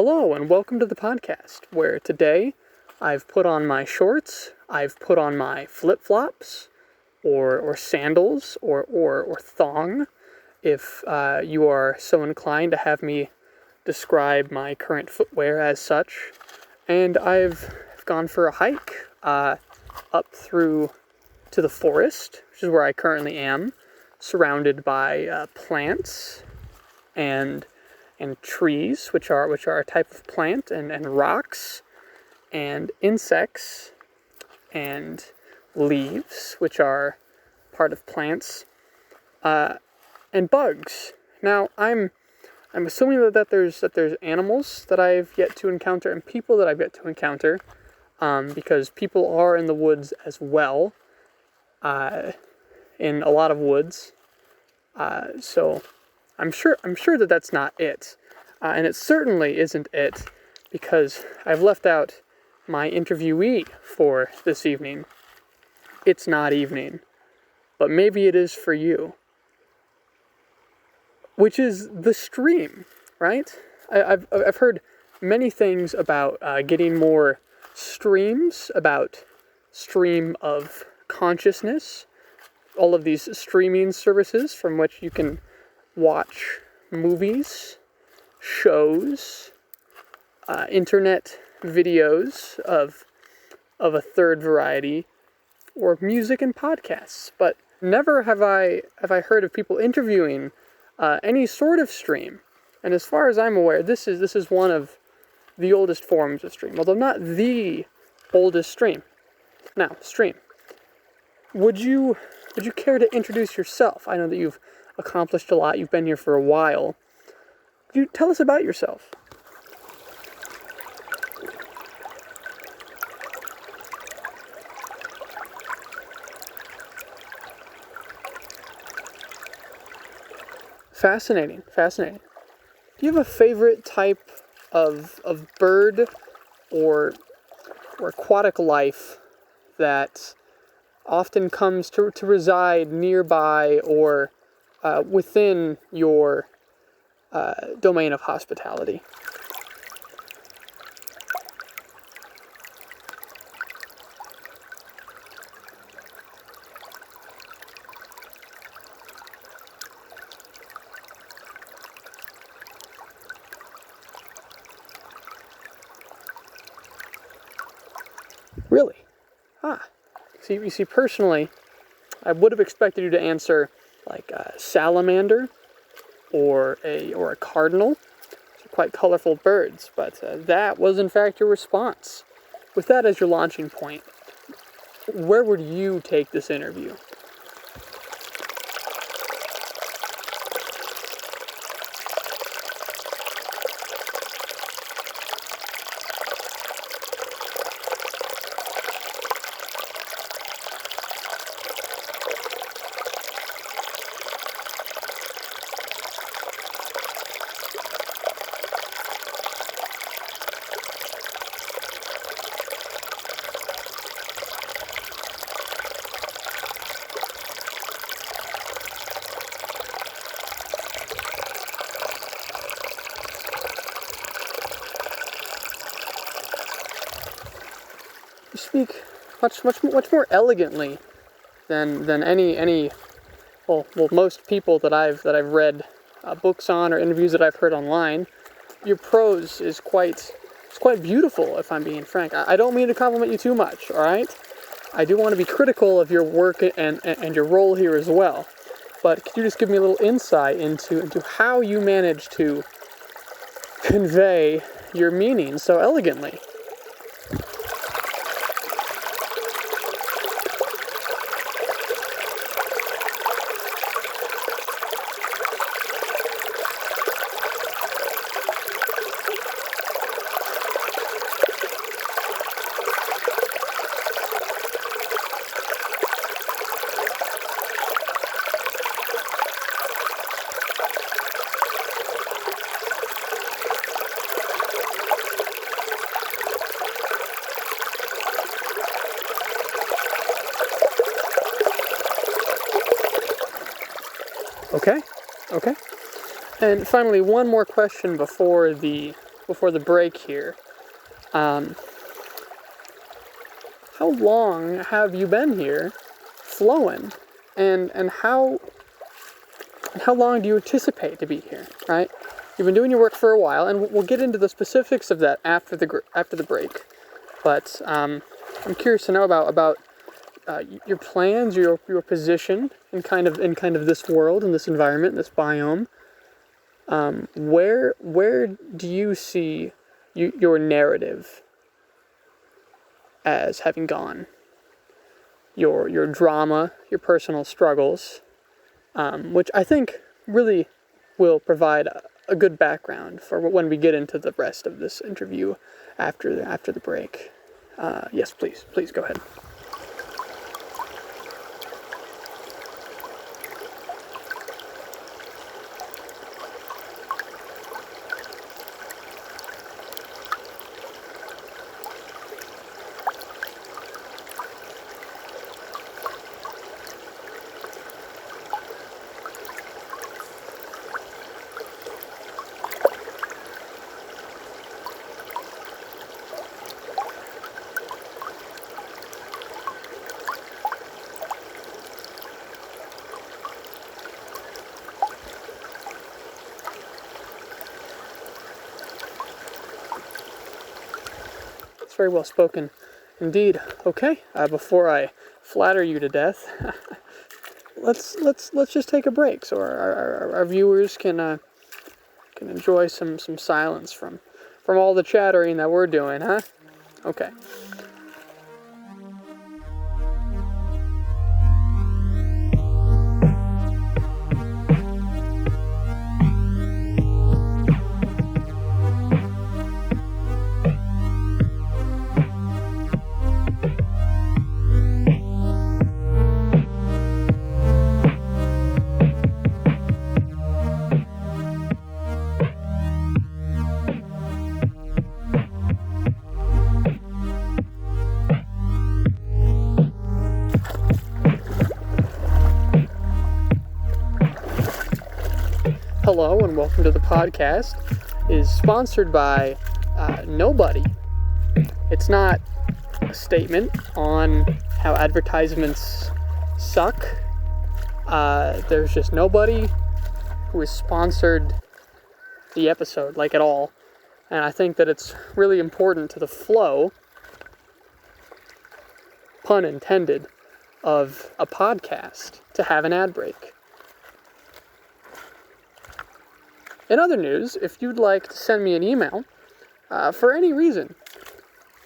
Hello and welcome to the podcast, where today I've put on my shorts, I've put on my flip-flops, or sandals, or thong, if you are so inclined to have me describe my current footwear as such. And I've gone for a hike up through to the forest, which is where I currently am, surrounded by plants and trees, which are a type of plant, and rocks, and insects, and leaves, which are part of plants, and bugs. Now, I'm assuming that there's animals that I've yet to encounter and people that I've yet to encounter, because people are in the woods as well, in a lot of woods. So I'm sure that that's not it, and it certainly isn't it, because I've left out my interviewee for this evening. It's not evening, but maybe it is for you, which is the stream, right? I've heard many things about getting more streams, about stream of consciousness, all of these streaming services from which you can watch movies, shows, internet videos of a third variety, or music and podcasts. But never have I heard of people interviewing any sort of stream. And as far as I'm aware, this is one of the oldest forms of stream, although not the oldest stream. Now, stream. Would you care to introduce yourself? I know that you've accomplished a lot. You've been here for a while. Could you tell us about yourself? Fascinating. Do you have a favorite type of bird or aquatic life that often comes to reside nearby or within your domain of hospitality? Really? You see, personally, I would have expected you to answer like a salamander or a cardinal. Those are quite colorful birds, but that was in fact your response. With that as your launching point, where would you take this interview? You speak much more elegantly than any most people that I've read books on or interviews that I've heard online. Your prose is quite beautiful, if I'm being frank. I don't mean to compliment you too much, all right? I do want to be critical of your work and your role here as well. But could you just give me a little insight into how you manage to convey your meaning so elegantly? Okay. And finally, one more question before the before the break here. How long have you been here flowing? And how long do you anticipate to be here, right? You've been doing your work for a while, and we'll get into the specifics of that after the break. But I'm curious to know about your plans, your position in kind of this world, in this environment, this biome. Where do you see your narrative as having gone? Your drama, your personal struggles, which I think really will provide a good background for when we get into the rest of this interview after the break. Yes, please go ahead. Very well spoken indeed. Okay, before I flatter you to death, let's just take a break so our viewers can enjoy some silence from all the chattering that we're doing, huh? Okay. Hello and welcome to the podcast. Is sponsored by nobody. It's not a statement on how advertisements suck. There's just nobody who has sponsored the episode, like at all. And I think that it's really important to the flow, pun intended, of a podcast to have an ad break. In other news, if you'd like to send me an email for any reason,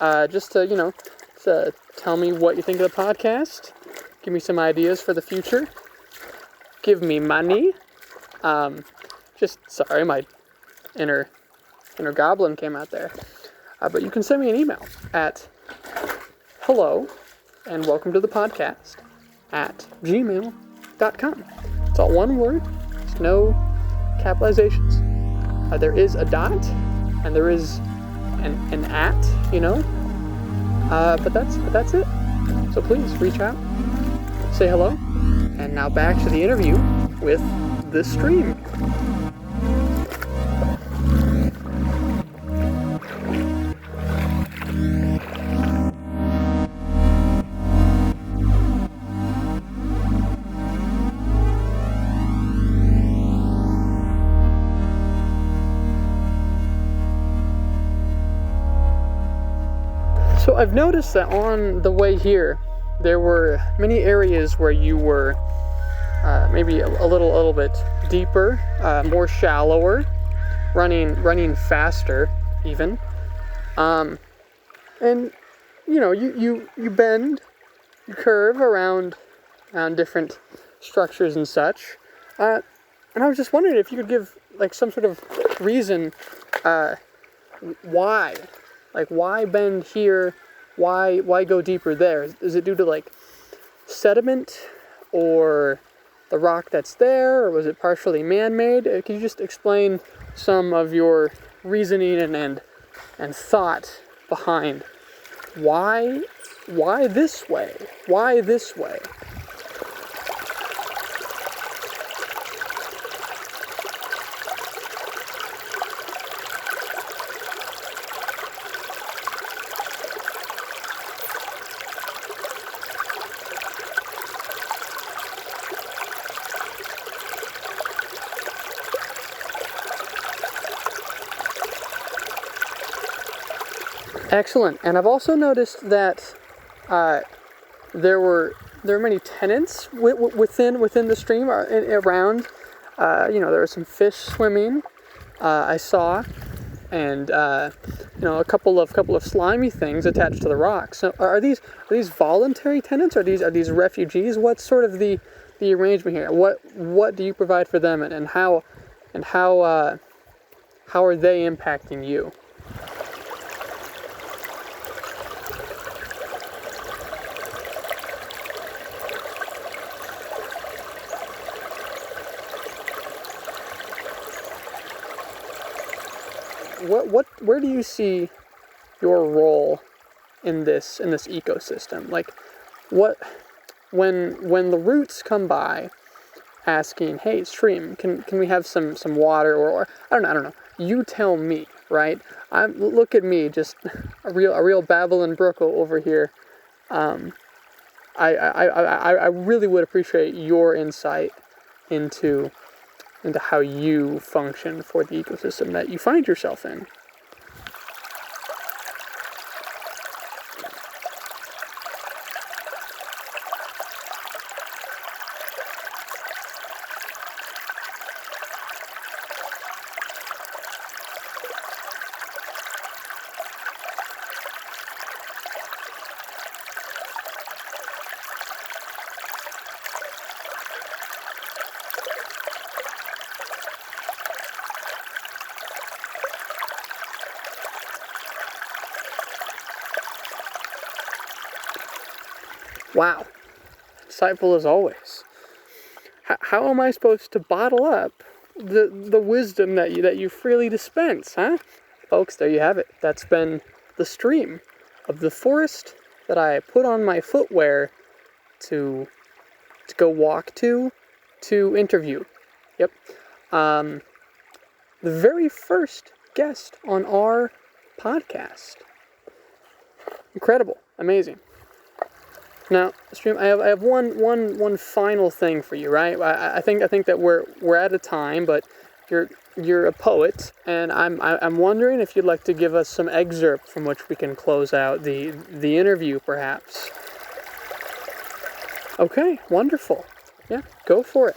just to tell me what you think of the podcast, give me some ideas for the future, give me money. Sorry, my inner goblin came out there. But you can send me an email at hello and welcome to the podcast at gmail.com. It's all one word. There's no capitalizations. There is a dot and there is an at, but that's it. So please reach out, say hello, and now back to the interview with the stream. So I've noticed that on the way here, there were many areas where you were maybe a little bit deeper, more shallower, running faster even, and you bend, you curve around different structures and such, and I was just wondering if you could give like some sort of reason why. Like, why bend here? Why go deeper there? Is it due to, like, sediment or the rock that's there? Or was it partially man-made? Can you just explain some of your reasoning and thought behind why this way? Why this way? Excellent. And I've also noticed that there were many tenants within the stream around. There were some fish swimming. I saw, and a couple of slimy things attached to the rocks. So are these voluntary tenants? Are these refugees? What's sort of the arrangement here? What do you provide for them, and how are they impacting you? Where do you see your role in this ecosystem? Like, when the roots come by asking, "Hey, stream, can we have some water?" or I don't know. You tell me, right? Look at me, just a real babbling brook over here. I really would appreciate your insight into how you function for the ecosystem that you find yourself in. Wow, insightful as always. How am I supposed to bottle up the wisdom that you freely dispense, huh? Folks, there you have it. That's been the stream of the forest that I put on my footwear to go walk to interview. Yep. The very first guest on our podcast. Incredible, amazing. Now, stream, I have one final thing for you, right? I think that we're out of time, but you're a poet, and I'm wondering if you'd like to give us some excerpt from which we can close out the interview, perhaps. Okay, wonderful. Yeah, go for it.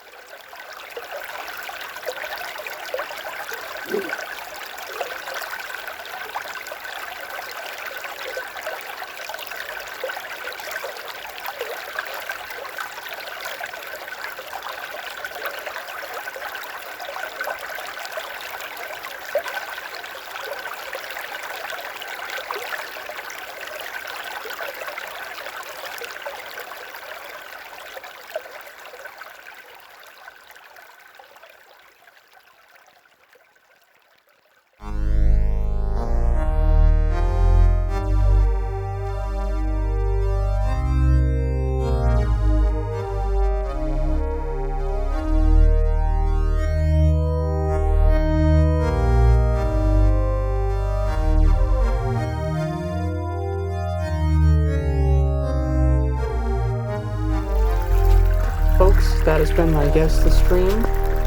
Folks, that has been my guest, The Stream.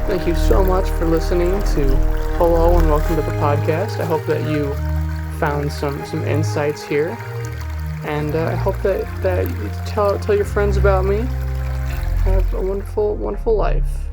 Thank you so much for listening to Hello and welcome to the podcast. I hope that you found some insights here, and I hope that you tell your friends about me. Have a wonderful life.